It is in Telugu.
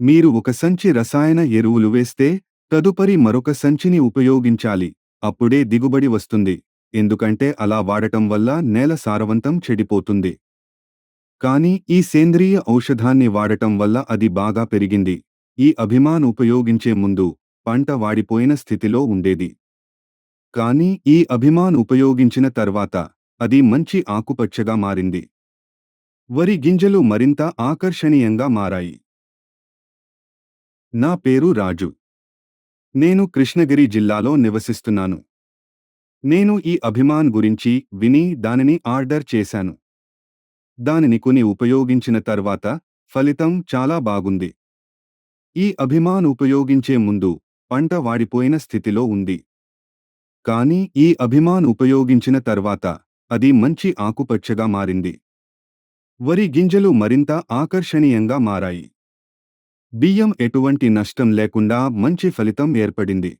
మీరు ఒక సంచి రసాయన ఎరువులు వేస్తే తదుపరి మరొక సంచిని ఉపయోగించాలి. అప్పుడే దిగుబడి వస్తుంది. ఎందుకంటే అలా వాడటం వల్ల నేల సారవంతం చెడిపోతుంది. కానీ ఈ సేంద్రియ ఔషధాన్ని వాడటం వల్ల అది బాగా పెరిగింది. ఈ అభిమాన్ ఉపయోగించే ముందు పంట వాడిపోయిన స్థితిలో ఉండేది. కానీ ఈ అభిమాన్ ఉపయోగించిన తర్వాత అది మంచి ఆకుపచ్చగా మారింది. వరి గింజలు మరింత ఆకర్షణీయంగా మారాయి. నా పేరు రాజు. నేను కృష్ణగిరి జిల్లాలో నివసిస్తున్నాను. నేను ఈ అభిమాన్ గురించి విని దానిని ఆర్డర్ చేశాను. దానిని కొని ఉపయోగించిన తర్వాత ఫలితం చాలా బాగుంది. ఈ అభిమాన్ ఉపయోగించే ముందు పంట వాడిపోయిన స్థితిలో ఉంది. కానీ ఈ అభిమాన్ ఉపయోగించిన తర్వాత అది మంచి ఆకుపచ్చగా మారింది. వరి గింజలు మరింత ఆకర్షణీయంగా మారాయి. బియ్యం ఎటువంటి నష్టం లేకుండా మంచి ఫలితం ఏర్పడింది.